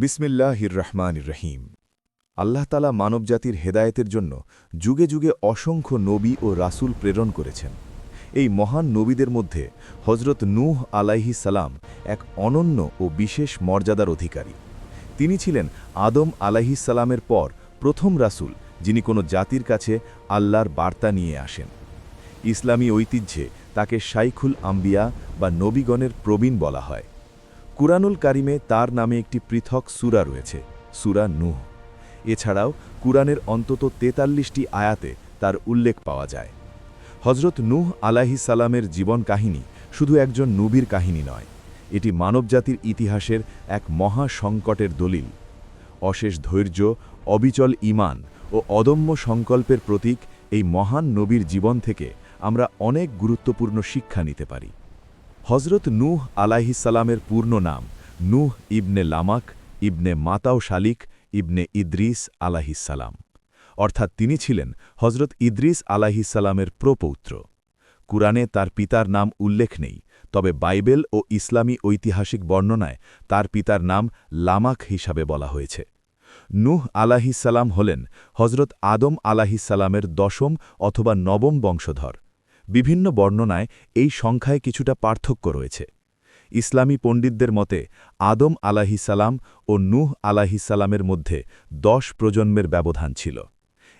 বিসমিল্লাহির রহমানির রহিম। আল্লাহ তাআলা মানবজাতির হেদায়েতের জন্য যুগে যুগে অসংখ্য নবী ও রাসূল প্রেরণ করেছেন। এই মহান নবীদের মধ্যে হজরত নূহ আলাইহিস সালাম এক অনন্য ও বিশেষ মর্যাদার অধিকারী। তিনি ছিলেন আদম আলাইহিস সালামের পর প্রথম রাসূল যিনি কোনো জাতির কাছে আল্লাহর বার্তা নিয়ে আসেন। ইসলামী ঐতিহ্যে তাকে শাইখুল আম্বিয়া বা নবীগণের প্রবীণ বলা হয়। কুরআনুল কারিমে তার নামে একটি পৃথক সূরা রয়েছে, সূরা নূহ। এছাড়াও কুরআনের অন্তত ৪৩টি আয়াতে তার উল্লেখ পাওয়া যায়। হজরত নূহ আলাইহিস সালামের জীবন কাহিনী শুধু একজন নবীর কাহিনী নয়, এটি মানবজাতির ইতিহাসের এক মহা সংকটের দলিল। অশেষ ধৈর্য, অবিচল ঈমান ও অদম্য সংকল্পের প্রতীক এই মহান নবীর জীবন থেকে আমরা অনেক গুরুত্বপূর্ণ শিক্ষা নিতে পারি। হজরত নূহ আলাইহিস সালামের পূর্ণ নাম নূহ ইবনে লামাক ইবনে মাতাও শালিক ইবনে ইদ্রিস আলাইহিস সালাম, অর্থাৎ তিনি ছিলেন হজরত ইদ্রিস আলাইহিস সালামের প্রপৌত্র। কুরআনে তার পিতার নাম উল্লেখ নেই, তবে বাইবেল ও ইসলামী ঐতিহাসিক বর্ণনায় তার পিতার নাম লামাক হিসাবে বলা হয়েছে। নূহ আলাইহিস সালাম হলেন হজরত আদম আলাইহিস সালামের ১০ম অথবা ৯ম বংশধর। বিভিন্ন বর্ণনায় এই সংখ্যায় কিছুটা পার্থক্য রয়েছে। ইসলামী পণ্ডিতদের মতে আদম আলাইহিস সালাম ও নূহ আলাইহিস সালামের মধ্যে ১০ প্রজন্মের ব্যবধান ছিল।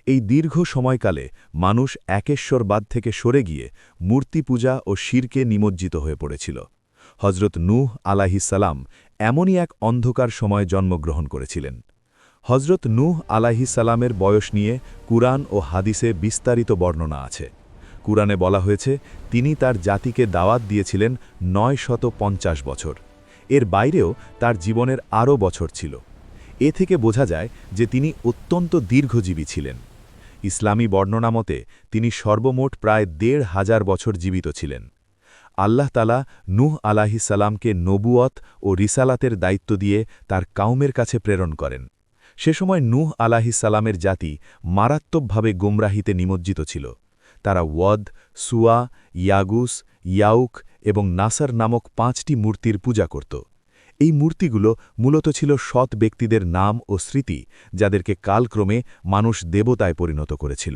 এই দীর্ঘ সময়কালে মানুষ একেশ্বরবাদ থেকে সরে গিয়ে মূর্তি পূজা ও শিরকে নিমজ্জিত হয়ে পড়েছিল। হজরত নূহ আলাইহিস সালাম এমনই এক অন্ধকার সময়ে জন্মগ্রহণ করেছিলেন। হজরত নূহ আলাইহিস সালামের বয়স নিয়ে কুরআন ও হাদিসে বিস্তারিত বর্ণনা আছে। কুরআনে বলা হয়েছে তিনি তার জাতিকে দাওয়াত দিয়েছিলেন ৯৫০ বছর। এর বাইরেও তার জীবনের আরও বছর ছিল। এ থেকে বোঝা যায় যে তিনি অত্যন্ত দীর্ঘজীবী ছিলেন। ইসলামী বর্ণনা মতে তিনি সর্বমোট প্রায় ১৫০০ বছর জীবিত ছিলেন। আল্লাহ তাআলা নূহ আলাইহিস সালামকে নবুয়ত ও রিসালাতের দায়িত্ব দিয়ে তার কাউমের কাছে প্রেরণ করেন। সে সময় নূহ আলাইহিস সালামের জাতি মারাত্মকভাবে গোমরাহিতে নিমজ্জিত ছিল। তারা ওয়দ, সুয়া, ইয়াগুস, ইয়াউক এবং নাসার নামক ৫টি মূর্তির পূজা করত। এই মূর্তিগুলো মূলত ছিল সৎ ব্যক্তিদের নাম ও স্মৃতি, যাদেরকে কালক্রমে মানুষ দেবতায় পরিণত করেছিল।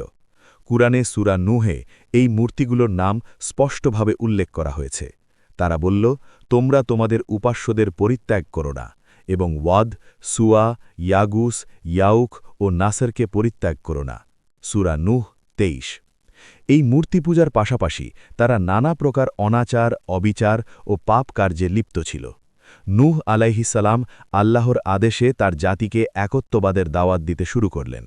কুরআনে সূরা নূহে এই মূর্তিগুলোর নাম স্পষ্টভাবে উল্লেখ করা হয়েছে। তারা বলল, তোমরা তোমাদের উপাস্যদের পরিত্যাগ করো না, এবং ওয়াদ, সুয়া, ইয়াগুস, ইয়াউক ও নাসারকে পরিত্যাগ করো না। সূরা নূহ ২৩। এই মূর্তি পূজার পাশাপাশি তারা নানা প্রকার অনাচার, অবিচার ও পাপ কার্যে লিপ্ত ছিল। নূহ আলাইহিস সালাম আল্লাহর আদেশে তার জাতিকে একত্ববাদের দাওয়াত দিতে শুরু করলেন।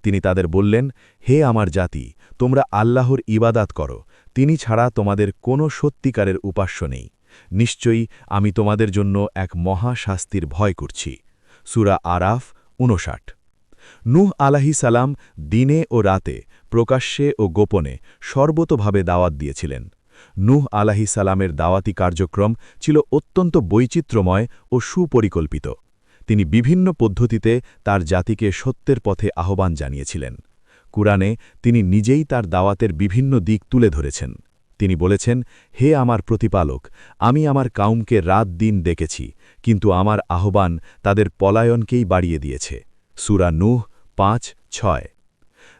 তিনি তাদের বললেন, হে আমার জাতি, তোমরা আল্লাহর ইবাদাত করো, তিনি ছাড়া তোমাদের কোনো সত্যিকারের উপাস্য নেই। নিশ্চয়ই আমি তোমাদের জন্য এক মহা শাস্তির ভয় করছি। সূরা আরাফ ৫৯। নূহ আলাইহিস সালাম দিনে ও রাতে, প্রকাশ্যে ও গোপনে সর্বতোভাবে দাওয়াত দিয়েছিলেন। নূহ আলাইহিস সালামের দাওয়াতি কার্যক্রম ছিল অত্যন্ত বৈচিত্র্যময় ও সুপরিকল্পিত। তিনি বিভিন্ন পদ্ধতিতে তার জাতিকে সত্যের পথে আহ্বান জানিয়েছিলেন। কুরআনে তিনি নিজেই তার দাওয়াতের বিভিন্ন দিক তুলে ধরেছেন। তিনি বলেছেন, হে আমার প্রতিপালক, আমি আমার কাউমকে রাত দিন ডেকেছি, কিন্তু আমার আহ্বান তাদের পলায়নকেই বাড়িয়ে দিয়েছে। সূরা নূহ ৫-৬।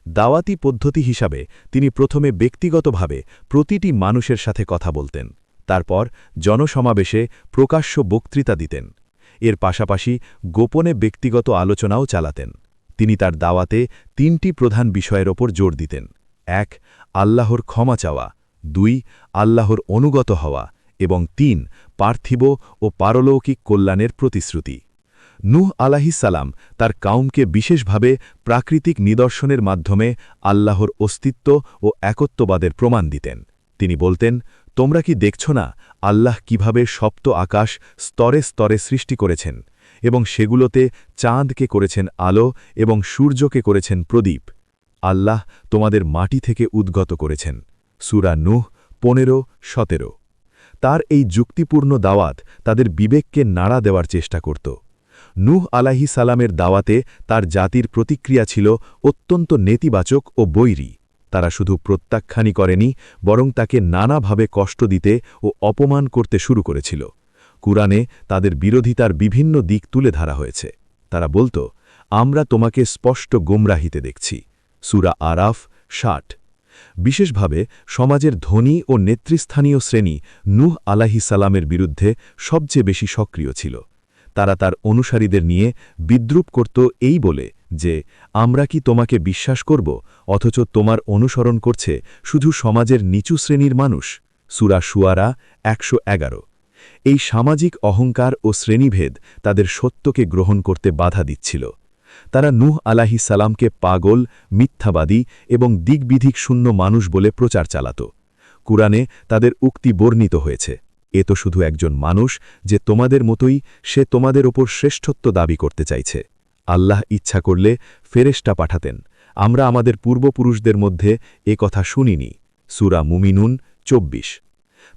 দাওয়াতি পদ্ধতি হিসাবে তিনি প্রথমে ব্যক্তিগতভাবে প্রতিটি মানুষের সাথে কথা বলতেন, তারপর জনসমাবেশে প্রকাশ্য বক্তৃতা দিতেন। এর পাশাপাশি গোপনে ব্যক্তিগত আলোচনাও চালাতেন। তিনি তার দাওয়াতে ৩টি প্রধান বিষয়ের ওপর জোর দিতেন। ১. আল্লাহর ক্ষমা চাওয়া, ২. আল্লাহর অনুগত হওয়া এবং ৩. পার্থিব ও পারলৌকিক কল্যাণের প্রতিশ্রুতি। নূহ আলাইহিস সালাম তার কাউমকে বিশেষভাবে প্রাকৃতিক নিদর্শনের মাধ্যমে আল্লাহর অস্তিত্ব ও একত্ববাদের প্রমাণ দিতেন। তিনি বলতেন, তোমরা কি দেখছ না আল্লাহ কিভাবে সপ্ত আকাশ স্তরে স্তরে সৃষ্টি করেছেন এবং সেগুলোতে চাঁদকে করেছেন আলো এবং সূর্যকে করেছেন প্রদীপ। আল্লাহ তোমাদের মাটি থেকে উদ্গত করেছেন। সূরা নূহ ১৫-১৭। তার এই যুক্তিপূর্ণ দাওয়াত তাদের বিবেককে নাড়া দেওয়ার চেষ্টা করত। নূহ আলাইহিস সালামের দাওয়াতে তার জাতির প্রতিক্রিয়া ছিল অত্যন্ত নেতিবাচক ও বৈরী। তারা শুধু প্রত্যাখ্যানই করেনি, বরং তাকে নানাভাবে কষ্ট দিতে ও অপমান করতে শুরু করেছিল। কুরআনে তাদের বিরোধিতার বিভিন্ন দিক তুলে ধরা হয়েছে। তারা বলত, আমরা তোমাকে স্পষ্ট গোমরাহিতে দেখছি। সূরা আরাফ ৬০। বিশেষভাবে সমাজের ধনী ও নেতৃস্থানীয় শ্রেণী নূহ আলাইহিসসালামের বিরুদ্ধে সবচেয়ে বেশি সক্রিয় ছিল। তারা তার অনুসারীদের নিয়ে বিদ্রূপ করত এই বলে যে, আমরা কি তোমাকে বিশ্বাস করব, অথচ তোমার অনুসরণ করছে শুধু সমাজের নিচু শ্রেণীর মানুষ। সূরা শুআরা ১১১। এই সামাজিক অহংকার ও শ্রেণীভেদ তাদের সত্যকে গ্রহণ করতে বাধা দিচ্ছিল। তারা নূহ আলাইহিসসালামকে পাগল, মিথ্যাবাদী এবং দিকবিধিক শূন্য মানুষ বলে প্রচার চালাত। কুরআনে তাদের উক্তি বর্ণিত হয়েছে, এ তো শুধু একজন মানুষ যে তোমাদের মতোই, সে তোমাদের ওপর শ্রেষ্ঠত্ব দাবি করতে চাইছে। আল্লাহ ইচ্ছা করলে ফেরেশতা পাঠাতেন, আমরা আমাদের পূর্বপুরুষদের মধ্যে এ কথা শুনিনি। সূরা মুমিনুন ২৪।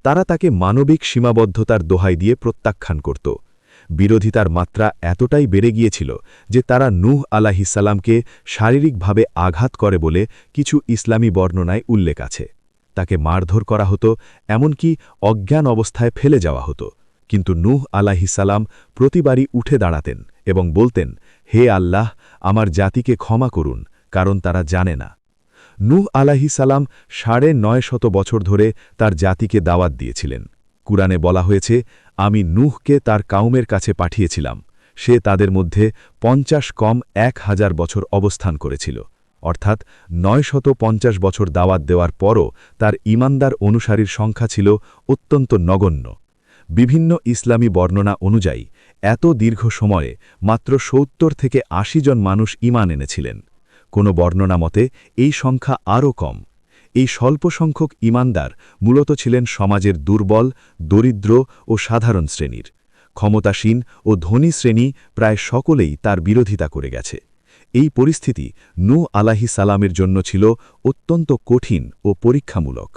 তারা তাকে মানবিক সীমাবদ্ধতার দোহাই দিয়ে প্রত্যাখ্যান করত। বিরোধিতার মাত্রা এতটাই বেড়ে গিয়েছিল যে তারা নূহ আলাইহিসসালামকে শারীরিকভাবে আঘাত করে বলে কিছু ইসলামী বর্ণনায় উল্লেখ আছে। তাকে মারধর করা হতো, এমনকি অজ্ঞান অবস্থায় ফেলে যাওয়া হতো। কিন্তু নূহ আলাইহিসসালাম প্রতিবারই উঠে দাঁড়াতেন এবং বলতেন, হে আল্লাহ, আমার জাতিকে ক্ষমা করুন, কারণ তারা জানে না। নূহ আলাইহিসসালাম ৯৫০ বছর ধরে তার জাতিকে দাওয়াত দিয়েছিলেন। কুরআনে বলা হয়েছে, আমি নূহকে তার কাউমের কাছে পাঠিয়েছিলাম, সে তাদের মধ্যে ৫০ কম ১,০০০ বছর অবস্থান করেছিল। অর্থাৎ ৯৫০ বছর দাওয়াত দেওয়ার পরও তার ঈমানদার অনুসারীর সংখ্যা ছিল অত্যন্ত নগণ্য। বিভিন্ন ইসলামী বর্ণনা অনুযায়ী এত দীর্ঘ সময়ে মাত্র ৭০ থেকে ৮০ জন মানুষ ঈমান এনেছিলেন। কোনো বর্ণনা মতে এই সংখ্যা আরও কম। এই স্বল্প সংখ্যক ঈমানদার মূলত ছিলেন সমাজের দুর্বল, দরিদ্র ও সাধারণ শ্রেণীর। ক্ষমতাসীন ও ধনী শ্রেণী প্রায় সকলেই তার বিরোধিতা করে গেছে। এই পরিস্থিতি নূহ আলাইহিসসালামের জন্য ছিল অত্যন্ত কঠিন ও পরীক্ষামূলক।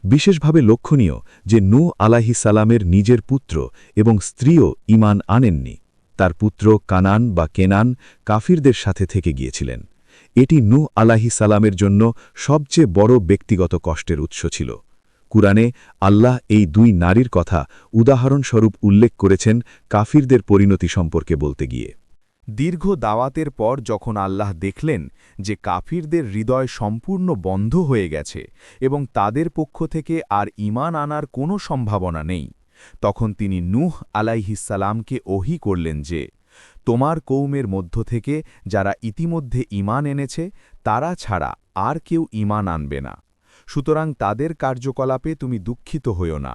বিশেষভাবে লক্ষণীয় যে নূহ আলাইহিসসালামের নিজের পুত্র এবং স্ত্রীও ঈমান আনেননি। তার পুত্র কানান বা কেনান কাফিরদের সাথে থেকে গিয়েছিলেন। এটি নূহ আলাইহিসসালামের জন্য সবচেয়ে বড় ব্যক্তিগত কষ্টের উৎস ছিল। কুরআনে আল্লাহ এই দুই নারীর কথা উদাহরণস্বরূপ উল্লেখ করেছেন কাফিরদের পরিণতি সম্পর্কে বলতে গিয়ে। দীর্ঘ দাওয়াতের পর যখন আল্লাহ দেখলেন যে কাফিরদের হৃদয় সম্পূর্ণ বন্ধ হয়ে গেছে এবং তাদের পক্ষ থেকে আর ঈমান আনার কোনো সম্ভাবনা নেই, তখন তিনি নূহ আলাইহিসসালামকে ওহী করলেন যে, তোমার কৌমের মধ্য থেকে যারা ইতিমধ্যে ঈমান এনেছে তারা ছাড়া আর কেউ ঈমান আনবে না, সুতরাং তাদের কার্যকলাপে তুমি দুঃখিত হইও না।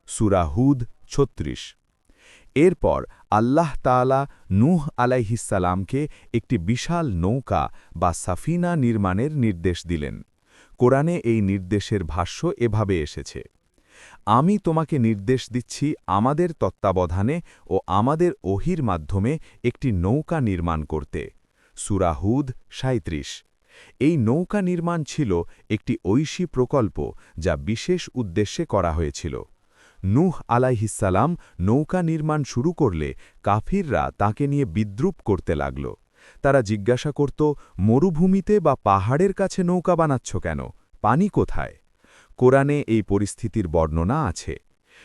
সূরা হুদ ৩৬। এরপর আল্লাহ তাআলা নূহ আলাইহিসসালামকে একটি বিশাল নৌকা বা সাফিনা নির্মাণের নির্দেশ দিলেন। কোরআনে এই নির্দেশের ভাষ্য এভাবে এসেছে, আমি তোমাকে নির্দেশ দিচ্ছি আমাদের তত্ত্বাবধানে ও আমাদের ওহীর মাধ্যমে একটি নৌকা নির্মাণ করতে। সূরা হুদ ৩৭। এই নৌকা নির্মাণ ছিল একটি ঐশী প্রকল্প যা বিশেষ উদ্দেশ্যে করা হয়েছিল। নূহ আলাইহিসসালাম নৌকা নির্মাণ শুরু করলে কাফিররা তাকে নিয়ে বিদ্রূপ করতে লাগল। তারা জিজ্ঞাসা করত, মরুভূমিতে বা পাহাড়ের কাছে নৌকা বানাচ্ছ কেন? পানি কোথায়? কোরআনে এই পরিস্থিতির বর্ণনা আছে।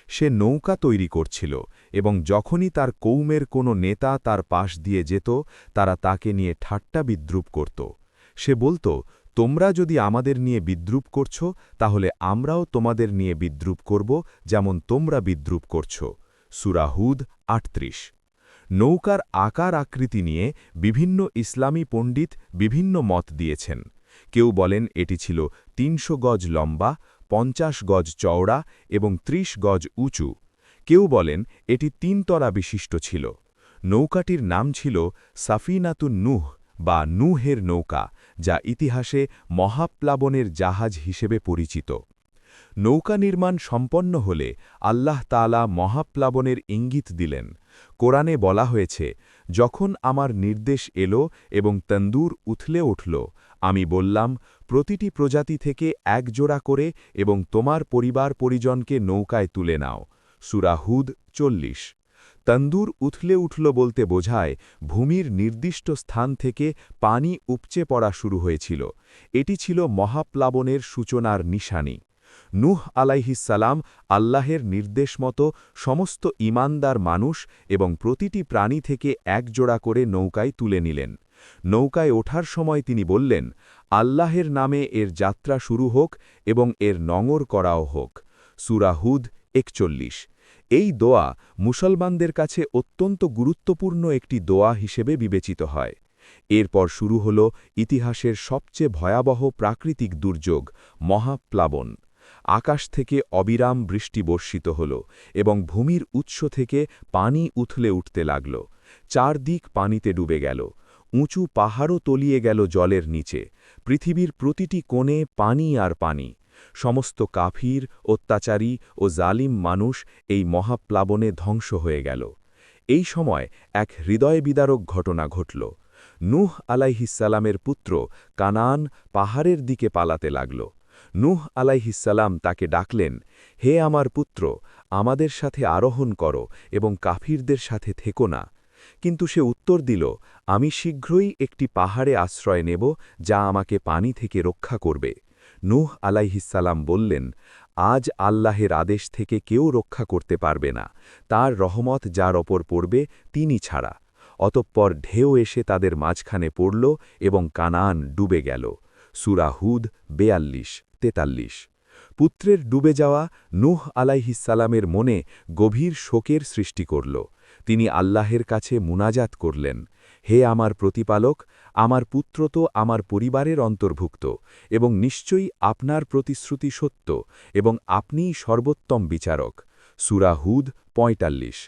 সে নৌকা তৈরি করছিল এবং যখনই তার কৌমের কোনো নেতা তার পাশ দিয়ে যেত, তারা তাকে নিয়ে ঠাট্টা বিদ্রূপ করত। সে বলত, তোমরা যদি আমাদের নিয়ে বিদ্রূপ করছ, তাহলে আমরাও তোমাদের নিয়ে বিদ্রূপ করব, যেমন তোমরা বিদ্রূপ করছ। সূরা হুদ ৩৮। নৌকার আকার আকৃতি নিয়ে বিভিন্ন ইসলামী পণ্ডিত বিভিন্ন মত দিয়েছেন। কেউ বলেন এটি ছিল ৩০০ গজ লম্বা, ৫০ গজ চওড়া এবং ৩০ গজ উঁচু। কেউ বলেন এটি ৩ তলা বিশিষ্ট ছিল। নৌকাটির নাম ছিল সাফিনাতুন নূহ বা নূহের নৌকা, যা ইতিহাসে মহাপ্লাবনের জাহাজ হিসেবে পরিচিত। নৌকা নির্মাণ সম্পন্ন হলে আল্লাহ তাআলা মহাপ্লাবনের ইঙ্গিত দিলেন। কোরআনে বলা হয়েছে, যখন আমার নির্দেশ এলো এবং তন্দুর উথলে উঠল, আমি বললাম, প্রতিটি প্রজাতি থেকে এক জোড়া করে এবং তোমার পরিবার পরিজনকে নৌকায় তুলে নাও। সূরা হুদ ৪০। তন্দুর উথলে উঠল বলতে বোঝায় ভূমির নির্দিষ্ট স্থান থেকে পানি উপচে পড়া শুরু হয়েছিল। এটি ছিল মহাপ্লাবনের সূচনার নিশানি। নূহ আলাইহিসসালাম আল্লাহের নির্দেশ মতো সমস্ত ঈমানদার মানুষ এবং প্রতিটি প্রাণী থেকে একজোড়া করে নৌকায় তুলে নিলেন। নৌকায় ওঠার সময় তিনি বললেন, আল্লাহের নামে এর যাত্রা শুরু হোক এবং এর নঙর করাও হোক। সূরা হুদ ৪১। এই দোয়া মুসলমানদের কাছে অত্যন্ত গুরুত্বপূর্ণ একটি দোয়া হিসেবে বিবেচিত হয়। এরপর শুরু হল ইতিহাসের সবচেয়ে ভয়াবহ প্রাকৃতিক দুর্যোগ, মহাপ্লাবন। আকাশ থেকে অবিরাম বৃষ্টি বর্ষিত হল এবং ভূমির উৎস থেকে পানি উথলে উঠতে লাগল। চারদিক পানিতে ডুবে গেল। উঁচু পাহাড়ও তলিয়ে গেল জলের নিচে। পৃথিবীর প্রতিটি কোণে পানি আর পানি। সমস্ত কাফির, অত্যাচারী ও জালিম মানুষ এই মহাপ্লাবনে ধ্বংস হয়ে গেল। এই সময় এক হৃদয়বিদারক ঘটনা ঘটল। নূহ আলাইহিসসালামের পুত্র কানান পাহাড়ের দিকে পালাতে লাগল। নূহ আলাইহিসসালাম তাকে ডাকলেন, হে আমার পুত্র, আমাদের সাথে আরোহণ করো এবং কাফিরদের সাথে থেকো না। কিন্তু সে উত্তর দিল, আমি শীঘ্রই একটি পাহাড়ে আশ্রয় নেব যা আমাকে পানি থেকে রক্ষা করবে। নূহ আলাইহিসসালাম বললেন, আজ আল্লাহের আদেশ থেকে কেউ রক্ষা করতে পারবে না, তার রহমত যার ওপর পড়বে তিনি ছাড়া। অতঃপর ঢেউ এসে তাদের মাঝখানে পড়ল এবং কানান ডুবে গেল। সূরা হুদ ৪২-৪৩। পুত্রের ডুবে যাওয়া নূহ আলাইহিসসালামের মনে গভীর শোকের সৃষ্টি করল। তিনি আল্লাহের কাছে মুনাজাত করলেন, হে আমার প্রতিপালক, আমার পুত্র তো আমার পরিবারের অন্তর্ভুক্ত এবং নিশ্চয়ই আপনার প্রতিশ্রুতি সত্য এবং আপনিই সর্বোত্তম বিচারক। সূরা হুদ ৪৫।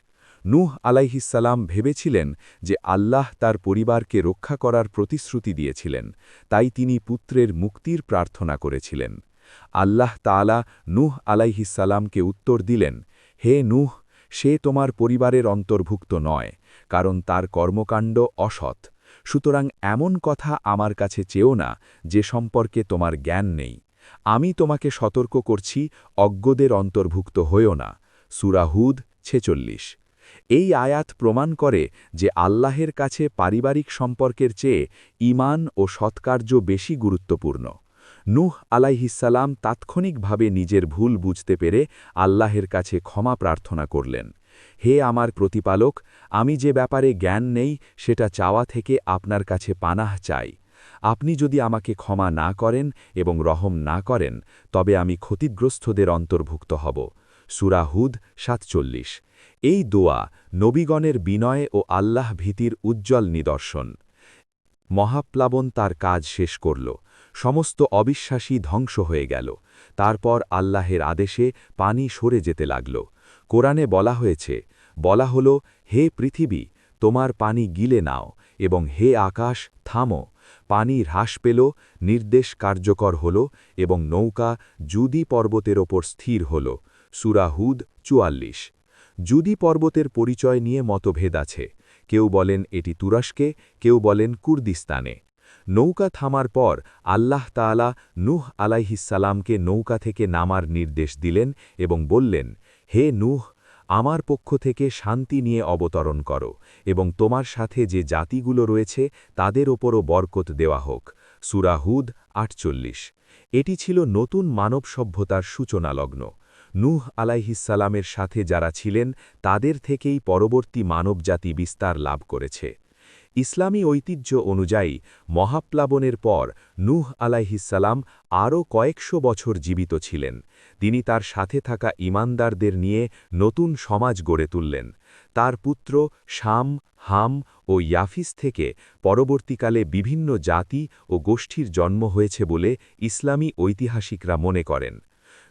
নূহ আলাইহিসসালাম ভেবেছিলেন যে আল্লাহ তার পরিবারকে রক্ষা করার প্রতিশ্রুতি দিয়েছিলেন, তাই তিনি পুত্রের মুক্তির প্রার্থনা করেছিলেন। আল্লাহ তাআলা নূহ আলাইহিসসালামকে উত্তর দিলেন, হে নূহ, সে তোমার পরিবারের অন্তর্ভুক্ত নয়, কারণ তার কর্মকাণ্ড অসৎ। সুতরাং এমন কথা আমার কাছে চেও না যে সম্পর্কে তোমার জ্ঞান নেই। আমি তোমাকে সতর্ক করছি, অজ্ঞদের অন্তর্ভুক্ত হইও না। সূরা হুদ ৪৬। এই আয়াত প্রমাণ করে যে আল্লাহের কাছে পারিবারিক সম্পর্কের চেয়ে ঈমান ও সৎকার্য বেশি গুরুত্বপূর্ণ। নূহ আলাইহিসসালাম তাৎক্ষণিকভাবে নিজের ভুল বুঝতে পেরে আল্লাহের কাছে ক্ষমা প্রার্থনা করলেন, হে আমার প্রতিপালক, আমি যে ব্যাপারে জ্ঞান নেই সেটা চাওয়া থেকে আপনার কাছে পানাহ চাই। আপনি যদি আমাকে ক্ষমা না করেন এবং রহম না করেন, তবে আমি ক্ষতিগ্রস্তদের অন্তর্ভুক্ত হব। সূরা হুদ ৪৭। এই দোয়া নবীগণের বিনয় ও আল্লাহ ভীতির উজ্জ্বল নিদর্শন। মহাপ্লাবন তার কাজ শেষ করল। সমস্ত অবিশ্বাসী ধ্বংস হয়ে গেল। তারপর আল্লাহের আদেশে পানি সরে যেতে লাগল। কোরআনে বলা হল, হে পৃথিবী, তোমার পানি গিলে নাও, এবং হে আকাশ, থামো। পানি হ্রাস পেল, নির্দেশ কার্যকর হল এবং নৌকা জুদি পর্বতের ওপর স্থির হল। সূরা হুদ ৪৪। জুদি পর্বতের পরিচয় নিয়ে মতভেদ আছে। কেউ বলেন এটি তুরস্কে, কেউ বলেন কুর্দিস্তানে। নৌকা থামার পর আল্লাহ তাআলা নূহ আলাইহিসসালামকে নৌকা থেকে নামার নির্দেশ দিলেন এবং বললেন, হে নূহ, আমার পক্ষ থেকে শান্তি নিয়ে অবতরণ করো এবং তোমার সাথে যে জাতিগুলো রয়েছে তাদের ওপরও বরকত দেওয়া হোক। সূরা হুদ ৪৮। এটি ছিল নতুন মানব সভ্যতার সূচনালগ্ন। নূহ আলাইহিসসালামের সাথে যারা ছিলেন তাদের থেকেই পরবর্তী মানবজাতি বিস্তার লাভ করেছে। ইসলামী ঐতিহ্য অনুযায়ী মহাপ্লাবনের পর নূহ আলাইহিসসালাম আরও কয়েকশো বছর জীবিত ছিলেন। তিনি তার সাথে থাকা ঈমানদারদের নিয়ে নতুন সমাজ গড়ে তুললেন। তার পুত্র শাম, হাম ও ইয়াফিস থেকে পরবর্তীকালে বিভিন্ন জাতি ও গোষ্ঠীর জন্ম হয়েছে বলে ইসলামী ঐতিহাসিকরা মনে করেন।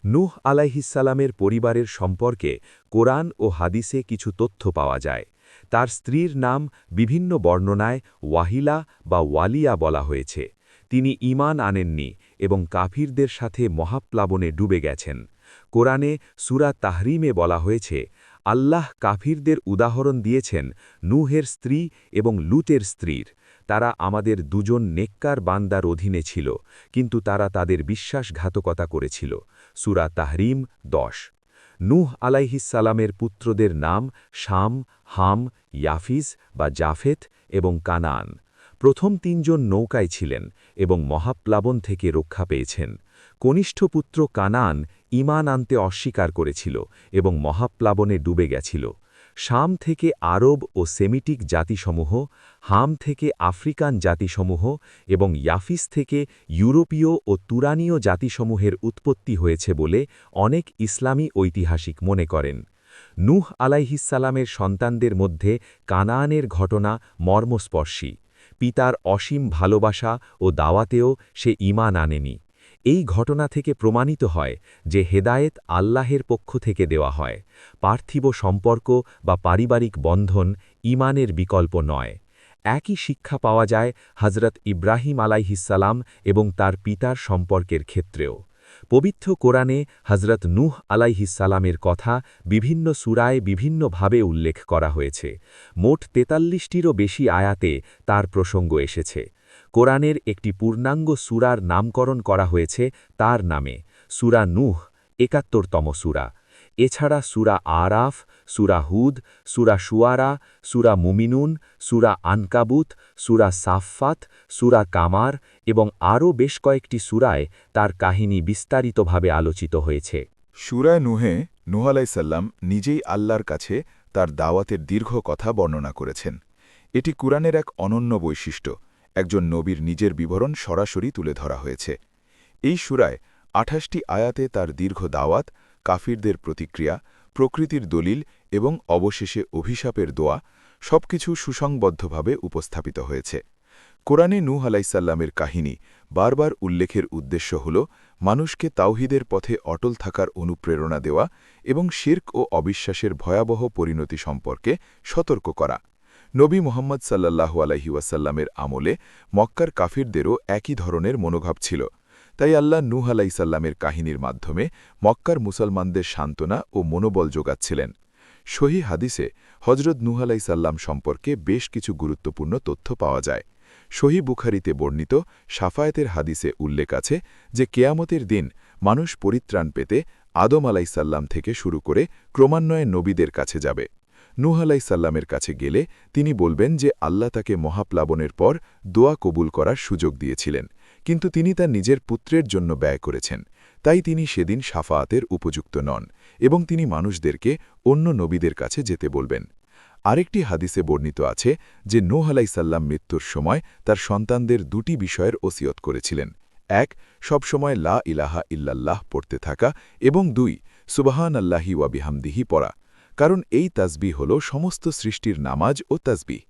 নূহ আলাইহিসসালামের পরিবারের সম্পর্কে কোরআন ও হাদিসে কিছু তথ্য পাওয়া যায়। তার স্ত্রীর নাম বিভিন্ন বর্ণনায় ওয়াহিলা বা ওয়ালিয়া বলা হয়েছে। তিনি ঈমান আনেননি এবং কাফিরদের সাথে মহাপ্লাবনে ডুবে গেছেন। কোরআনে সূরা তাহরিমে বলা হয়েছে, আল্লাহ কাফিরদের উদাহরণ দিয়েছেন নূহের স্ত্রী এবং লুতের স্ত্রীর। তারা আমাদের দুজন নেককার বান্দার অধীনে ছিল, কিন্তু তারা তাদের বিশ্বাসঘাতকতা করেছিল। সূরা তাহরিম ১০। নূহ আলাইহিসসালামের পুত্রদের নাম শাম, হাম, ইয়াফিস বা জাফেত এবং কানান। প্রথম তিনজন নৌকায় ছিলেন এবং মহাপ্লাবন থেকে রক্ষা পেয়েছেন। কনিষ্ঠ পুত্র কানান ঈমান আনতে অস্বীকার করেছিল এবং মহাপ্লাবনে ডুবে গেছিল। শাম থেকে আরব ও সেমিটিক জাতিসমূহ, হাম থেকে আফ্রিকান জাতিসমূহ এবং ইয়াফিস থেকে ইউরোপীয় ও তুরানীয় জাতিসমূহের উৎপত্তি হয়েছে বলে অনেক ইসলামী ঐতিহাসিক মনে করেন। নূহ আলাইহিসসালামের সন্তানদের মধ্যে কানাআনের ঘটনা মর্মস্পর্শী। পিতার অসীম ভালোবাসা ও দাওয়াতেও সে ঈমান আনেনি। এই ঘটনা থেকে প্রমাণিত হয় যে হেদায়েত আল্লাহের পক্ষ থেকে দেওয়া হয়। পার্থিব সম্পর্ক বা পারিবারিক বন্ধন ঈমানের বিকল্প নয়। একই শিক্ষা পাওয়া যায় হজরত ইব্রাহিম আলাইহিসসালাম এবং তার পিতার সম্পর্কের ক্ষেত্রেও। পবিত্র কোরআনে হজরত নূহ আলাইহিসসালামের কথা বিভিন্ন সূরায় বিভিন্নভাবে উল্লেখ করা হয়েছে। মোট ৪৩টিরও বেশি আয়াতে তার প্রসঙ্গ এসেছে। কোরআনের একটি পূর্ণাঙ্গ সূরার নামকরণ করা হয়েছে তার নামে, সূরা নূহ, ৭১তম সূরা। এছাড়া সূরা আরাফ, সূরা হুদ, সূরা শুআরা, সূরা মুমিনুন, সূরা আনকাবুত, সূরা সাফফাত, সূরা কামার এবং আরও বেশ কয়েকটি সূরায় তার কাহিনী বিস্তারিতভাবে আলোচিত হয়েছে। সূরায়ে নূহে নূহ আলাইহিসসালাম নিজেই আল্লাহর কাছে তার দাওয়াতের দীর্ঘ কথা বর্ণনা করেছেন। এটি কুরআনের এক অনন্য বৈশিষ্ট্য। একজন নবীর নিজের বিবরণ সরাসরি তুলে ধরা হয়েছে। এই সূরায় ২৮টি আয়াতে তার দীর্ঘ দাওয়াত, কাফিরদের প্রতিক্রিয়া, প্রকৃতির দলিল এবং অবশেষে অভিশাপের দোয়া সবকিছু সুসংবদ্ধভাবে উপস্থাপিত হয়েছে। কোরআনে নূহ আলাইহিসসালামের কাহিনী বারবার উল্লেখের উদ্দেশ্য হল মানুষকে তাওহীদের পথে অটল থাকার অনুপ্রেরণা দেওয়া এবং শিরক ও অবিশ্বাসের ভয়াবহ পরিণতি সম্পর্কে সতর্ক করা। নবী মুহাম্মদ সাল্লাল্লাহু আলাইহি ওয়াসাল্লামের আমলে মক্কার কাফিরদেরও একই ধরনের মনোভাব ছিল। তাই আল্লাহ নূহ আলাইহিসসালামের কাহিনীর মাধ্যমে মক্কার মুসলমানদের সান্ত্বনা ও মনোবল যোগাচ্ছিলেন। সহিহ হাদিসে হজরত নূহ আলাইহিসসালাম সম্পর্কে বেশ কিছু গুরুত্বপূর্ণ তথ্য পাওয়া যায়। সহিহ বুখারীতে বর্ণিত শাফায়াতের হাদিসে উল্লেখ আছে যে কেয়ামতের দিন মানুষ পরিত্রাণ পেতে আদম আলাইহিসসালাম থেকে শুরু করে ক্রমান্বয়ে নবীদের কাছে যাবে। নূহ আলাইহিসসালামের কাছে গেলে তিনি বলবেন যে আল্লাহ তাকে মহাপ্লাবনের পর দোয়া কবুল করার সুযোগ দিয়েছিলেন, কিন্তু তিনি তার নিজের পুত্রের জন্য ব্যয় করেছেন। তাই তিনি সেদিন শাফায়াতের উপযুক্ত নন এবং তিনি মানুষদেরকে অন্য নবীদের কাছে যেতে বলবেন। আরেকটি হাদিসে বর্ণিত আছে যে নূহ আলাইহিসসালাম মৃত্যুর সময় তার সন্তানদের দুটি বিষয়ের ওসিয়ত করেছিলেন। ১. সবসময় লা ইলাহা ইল্লাল্লাহ পড়তে থাকা এবং ২. সুবহানাল্লাহি ওয়া বিহামদিহি পড়া, কারণ এই তাসবিহ হল সমস্ত সৃষ্টির নামাজ ও তাসবিহ।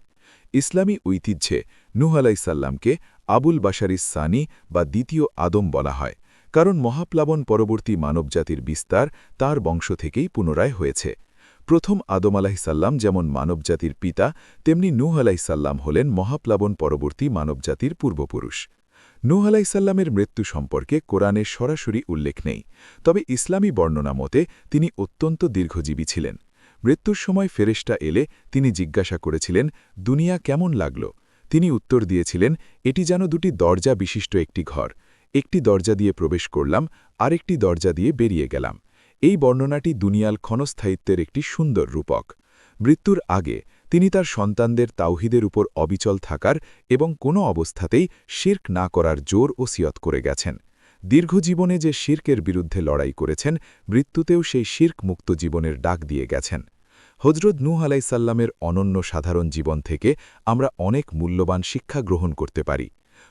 ইসলামী ঐতিহ্যে নূহ আলাইহিসসালামকে আবুল বাশারিস সানি বা দ্বিতীয় আদম বলা হয়, কারণ মহাপ্লাবন পরবর্তী মানবজাতির বিস্তার তার বংশ থেকেই পুনরায় হয়েছে। প্রথম আদম আলাইহিসসালাম যেমন মানবজাতির পিতা, তেমনি নূহ আলাইহিসসালাম হলেন মহাপ্লাবন পরবর্তী মানবজাতির পূর্বপুরুষ। নূহ আলাইহিসসালামের মৃত্যু সম্পর্কে কোরআনে সরাসরি উল্লেখ নেই, তবে ইসলামী বর্ণনা মতে তিনি অত্যন্ত দীর্ঘজীবী ছিলেন। মৃত্যুর সময় ফেরেশতা এলে তিনি জিজ্ঞাসা করেছিলেন, দুনিয়া কেমন লাগল? তিনি উত্তর দিয়েছিলেন, এটি যেন দুটি দরজা বিশিষ্ট একটি ঘর। একটি দরজা দিয়ে প্রবেশ করলাম, আরেকটি দরজা দিয়ে বেরিয়ে গেলাম। এই বর্ণনাটি দুনিয়ার ক্ষণস্থায়িত্বের একটি সুন্দর রূপক। মৃত্যুর আগে তিনি তার সন্তানদের তাওহীদের উপর অবিচল থাকার এবং কোনো অবস্থাতেই শিরক না করার জোর ওসিয়ত করে গেছেন। দীর্ঘজীবনে যে শিরকের বিরুদ্ধে লড়াই করেছেন, মৃত্যুতেও সেই শিরক মুক্ত জীবনের ডাক দিয়ে গেছেন। হজরত নূহ আলাইহিসসালামের অনন্য সাধারণ জীবন থেকে আমরা অনেক মূল্যবান শিক্ষা গ্রহণ করতে পারি।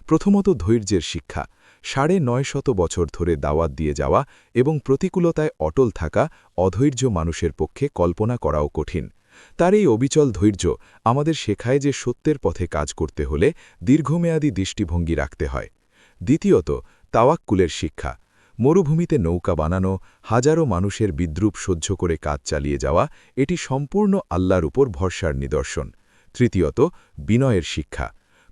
প্রথমত ধৈর্যের শিক্ষা। ৯৫০ বছর ধরে দাওয়াত দিয়ে যাওয়া এবং প্রতিকূলতায় অটল থাকা অধৈর্য মানুষের পক্ষে কল্পনা করাও কঠিন। তার এই অবিচল ধৈর্য আমাদের শেখায় যে সত্যের পথে কাজ করতে হলে দীর্ঘমেয়াদী দৃষ্টিভঙ্গি রাখতে হয়। দ্বিতীয়ত তাওয়াক্কুলের শিক্ষা। মরুভূমিতে নৌকা বানানো, হাজারো মানুষের বিদ্রূপ সহ্য করে কাজ চালিয়ে যাওয়া, এটি সম্পূর্ণ আল্লাহর উপর ভরসার নিদর্শন। তৃতীয়ত বিনয়ের শিক্ষা।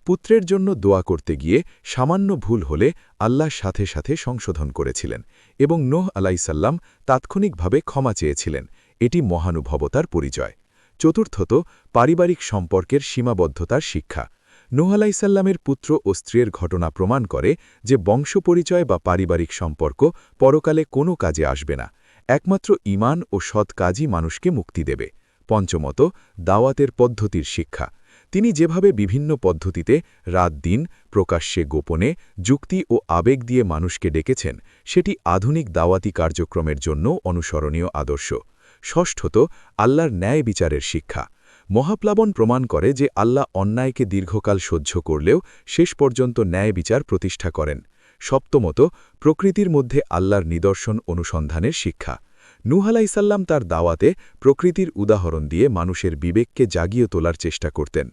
পুত্রের জন্য দোয়া করতে গিয়ে সামান্য ভুল হলে আল্লাহর সাথে সাথে সংশোধন করেছিলেন এবং নূহ আলাইহিসসালাম তাৎক্ষণিকভাবে ক্ষমা চেয়েছিলেন। এটি মহানুভবতার পরিচয়। চতুর্থত পারিবারিক সম্পর্কের সীমাবদ্ধতার শিক্ষা। নূহ আলাইহিসসালামের পুত্র ও স্ত্রীর ঘটনা প্রমাণ করে যে বংশপরিচয় বা পারিবারিক সম্পর্ক পরকালে কোনো কাজে আসবে না। একমাত্র ঈমান ও সৎ কাজই মানুষকে মুক্তি দেবে। পঞ্চমত দাওয়াতের পদ্ধতির শিক্ষা। তিনি যেভাবে বিভিন্ন পদ্ধতিতে রাত-দিন প্রকাশ্যে গোপনে যুক্তি ও আবেগ দিয়ে মানুষকে ডেকেছেন সেটি আধুনিক দাওয়াতি কার্যক্রমের জন্য অনুসরণীয় আদর্শ। ষষ্ঠত, আল্লাহর ন্যায় বিচারের শিক্ষা। মহাপ্লাবন প্রমাণ করে যে আল্লাহ অন্যায়কে দীর্ঘকাল সহ্য করলেও শেষ পর্যন্ত ন্যায় বিচার প্রতিষ্ঠা করেন। সপ্তমত, প্রকৃতির মধ্যে আল্লাহর নিদর্শন অনুসন্ধানের শিক্ষা। নূহ আলাইহিসসালাম তার দাওয়াতে প্রকৃতির উদাহরণ দিয়ে মানুষের বিবেককে জাগিয়ে তোলার চেষ্টা করতেন।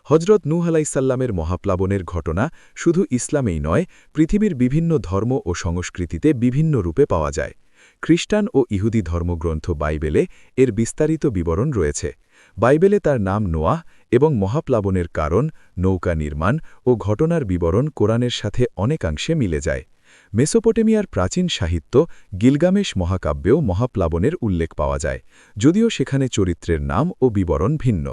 হজরত নূহ আলাইহিসসালামের মহাপ্লাবনের ঘটনা শুধু ইসলামেই নয়, পৃথিবীর বিভিন্ন ধর্ম ও সংস্কৃতিতে বিভিন্ন রূপে পাওয়া যায়। খ্রিস্টান ও ইহুদি ধর্মগ্রন্থ বাইবেলে এর বিস্তারিত বিবরণ রয়েছে। বাইবেলে তার নাম নোয়াহ এবং মহাপ্লাবনের কারণ, নৌকা নির্মাণ ও ঘটনার বিবরণ কোরআনের সাথে অনেকাংশে মিলে যায়। মেসোপটেমিয়ার প্রাচীন সাহিত্য গিলগামেশ মহাকাব্যেও মহাপ্লাবনের উল্লেখ পাওয়া যায়, যদিও সেখানে চরিত্রের নাম ও বিবরণ ভিন্ন।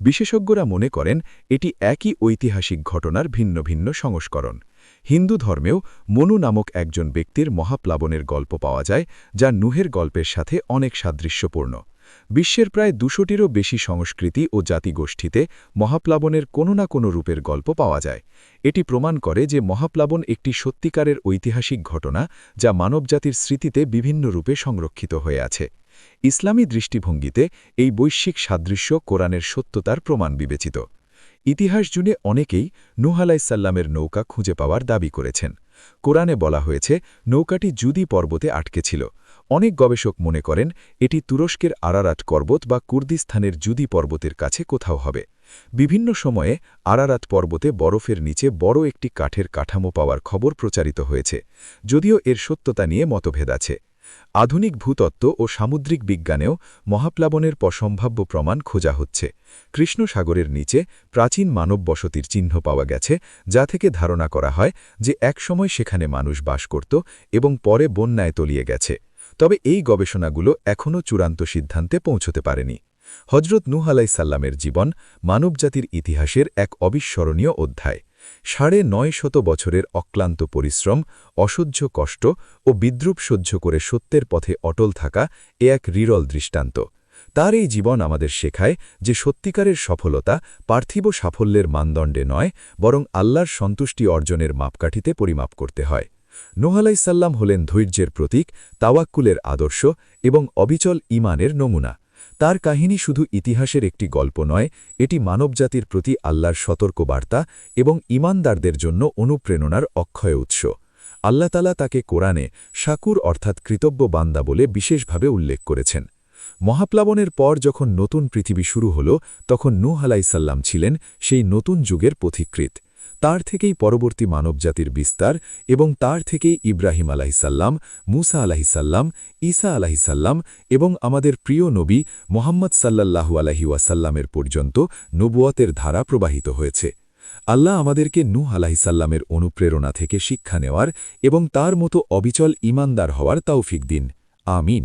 বিশেষজ্ঞরা মনে করেন এটি একই ঐতিহাসিক ঘটনার ভিন্ন ভিন্ন সংস্করণ। হিন্দু ধর্মেও মনু নামক একজন ব্যক্তির মহাপ্লাবনের গল্প পাওয়া যায়, যা নূহের গল্পের সাথে অনেক সাদৃশ্যপূর্ণ। বিশ্বের প্রায় 200টিরও বেশি সংস্কৃতি ও জাতিগোষ্ঠীতে মহাপ্লাবনের কোনো না কোনো রূপের গল্প পাওয়া যায়। এটি প্রমাণ করে যে মহাপ্লাবন একটি সত্যিকারের ঐতিহাসিক ঘটনা, যা মানবজাতির স্মৃতিতে বিভিন্ন রূপে সংরক্ষিত হয়ে আছে। ইসলামী দৃষ্টিভঙ্গিতে এই বৈশ্বিক সাদৃশ্য কোরআনের সত্যতার প্রমাণ বিবেচিত। ইতিহাস জুড়ে অনেকেই নূহ আলাইহিসসালামের নৌকা খুঁজে পাওয়ার দাবি করেছেন। কোরআনে বলা হয়েছে নৌকাটি জুদি পর্বতে আটকে ছিল। অনেক গবেষক মনে করেন এটি তুরস্কের আরারাট পর্বত বা কুর্দিস্তানের জুদি পর্বতের কাছে কোথাও হবে। বিভিন্ন সময়ে আরারাট পর্বতে বরফের নিচে বড় একটি কাঠের কাঠামো পাওয়ার খবর প্রচারিত হয়েছে, যদিও এর সত্যতা নিয়ে মতভেদ আছে। আধুনিক ভূতত্ত্ব ও সামুদ্রিক বিজ্ঞানেও মহাপ্লাবনের সম্ভাব্য প্রমাণ খোঁজা হচ্ছে। কৃষ্ণ সাগরের নিচে প্রাচীন মানব বসতির চিহ্ন পাওয়া গেছে, যা থেকে ধারণা করা হয় যে একসময় সেখানে মানুষ বাস করত এবং পরে বন্যায় তলিয়ে গেছে। তবে এই গবেষণাগুলো এখনও চূড়ান্ত সিদ্ধান্তে পৌঁছতে পারেনি। হজরত নূহ আলাইহিসসালামের জীবন মানবজাতির ইতিহাসের এক অবিস্মরণীয় অধ্যায়। ৯৫০ বছরের অক্লান্ত পরিশ্রম, অসহ্য কষ্ট ও বিদ্রূপ সহ্য করে সত্যের পথে অটল থাকা এক বিরল দৃষ্টান্ত। তার এই জীবন আমাদের শেখায় যে সত্যিকারের সফলতা পার্থিব সাফল্যের মানদণ্ডে নয়, বরং আল্লাহর সন্তুষ্টি অর্জনের মাপকাঠিতে পরিমাপ করতে হয়। নূহ আলাইহিসসালাম হলেন ধৈর্যের প্রতীক, তাওয়াক্কুলের আদর্শ এবং অবিচল ঈমানের নমুনা। তার কাহিনী শুধু ইতিহাসের একটি গল্প নয়, এটি মানবজাতির প্রতি আল্লাহর সতর্ক বার্তা এবং ঈমানদারদের জন্য অনুপ্রেরণার অক্ষয় উৎস। আল্লাহ তাআলা তাকে কোরআনে শাকুর অর্থাৎ কৃতজ্ঞ বান্দা বলে বিশেষভাবে উল্লেখ করেছেন। মহাপ্লাবনের পর যখন নতুন পৃথিবী শুরু হল, তখন নূহ আলাইহিসসালাম ছিলেন সেই নতুন যুগের পথিকৃৎ। তার থেকেই পরবর্তী মানবজাতির বিস্তার এবং তার থেকেই ইব্রাহিম আলাইহিসসালাম, মূসা আলাইহিসসালাম, ঈসা আলাইহিসসালাম এবং আমাদের প্রিয় নবী মুহাম্মদ সাল্লাল্লাহু আলাইহি ওয়াসাল্লামের পর্যন্ত নবুয়তের ধারা প্রবাহিত হয়েছে। আল্লাহ আমাদেরকে নূহ আলাইহিসসালামের অনুপ্রেরণা থেকে শিক্ষা নেওয়ার এবং তার মতো অবিচল ঈমানদার হওয়ার তৌফিক দিন। আমিন।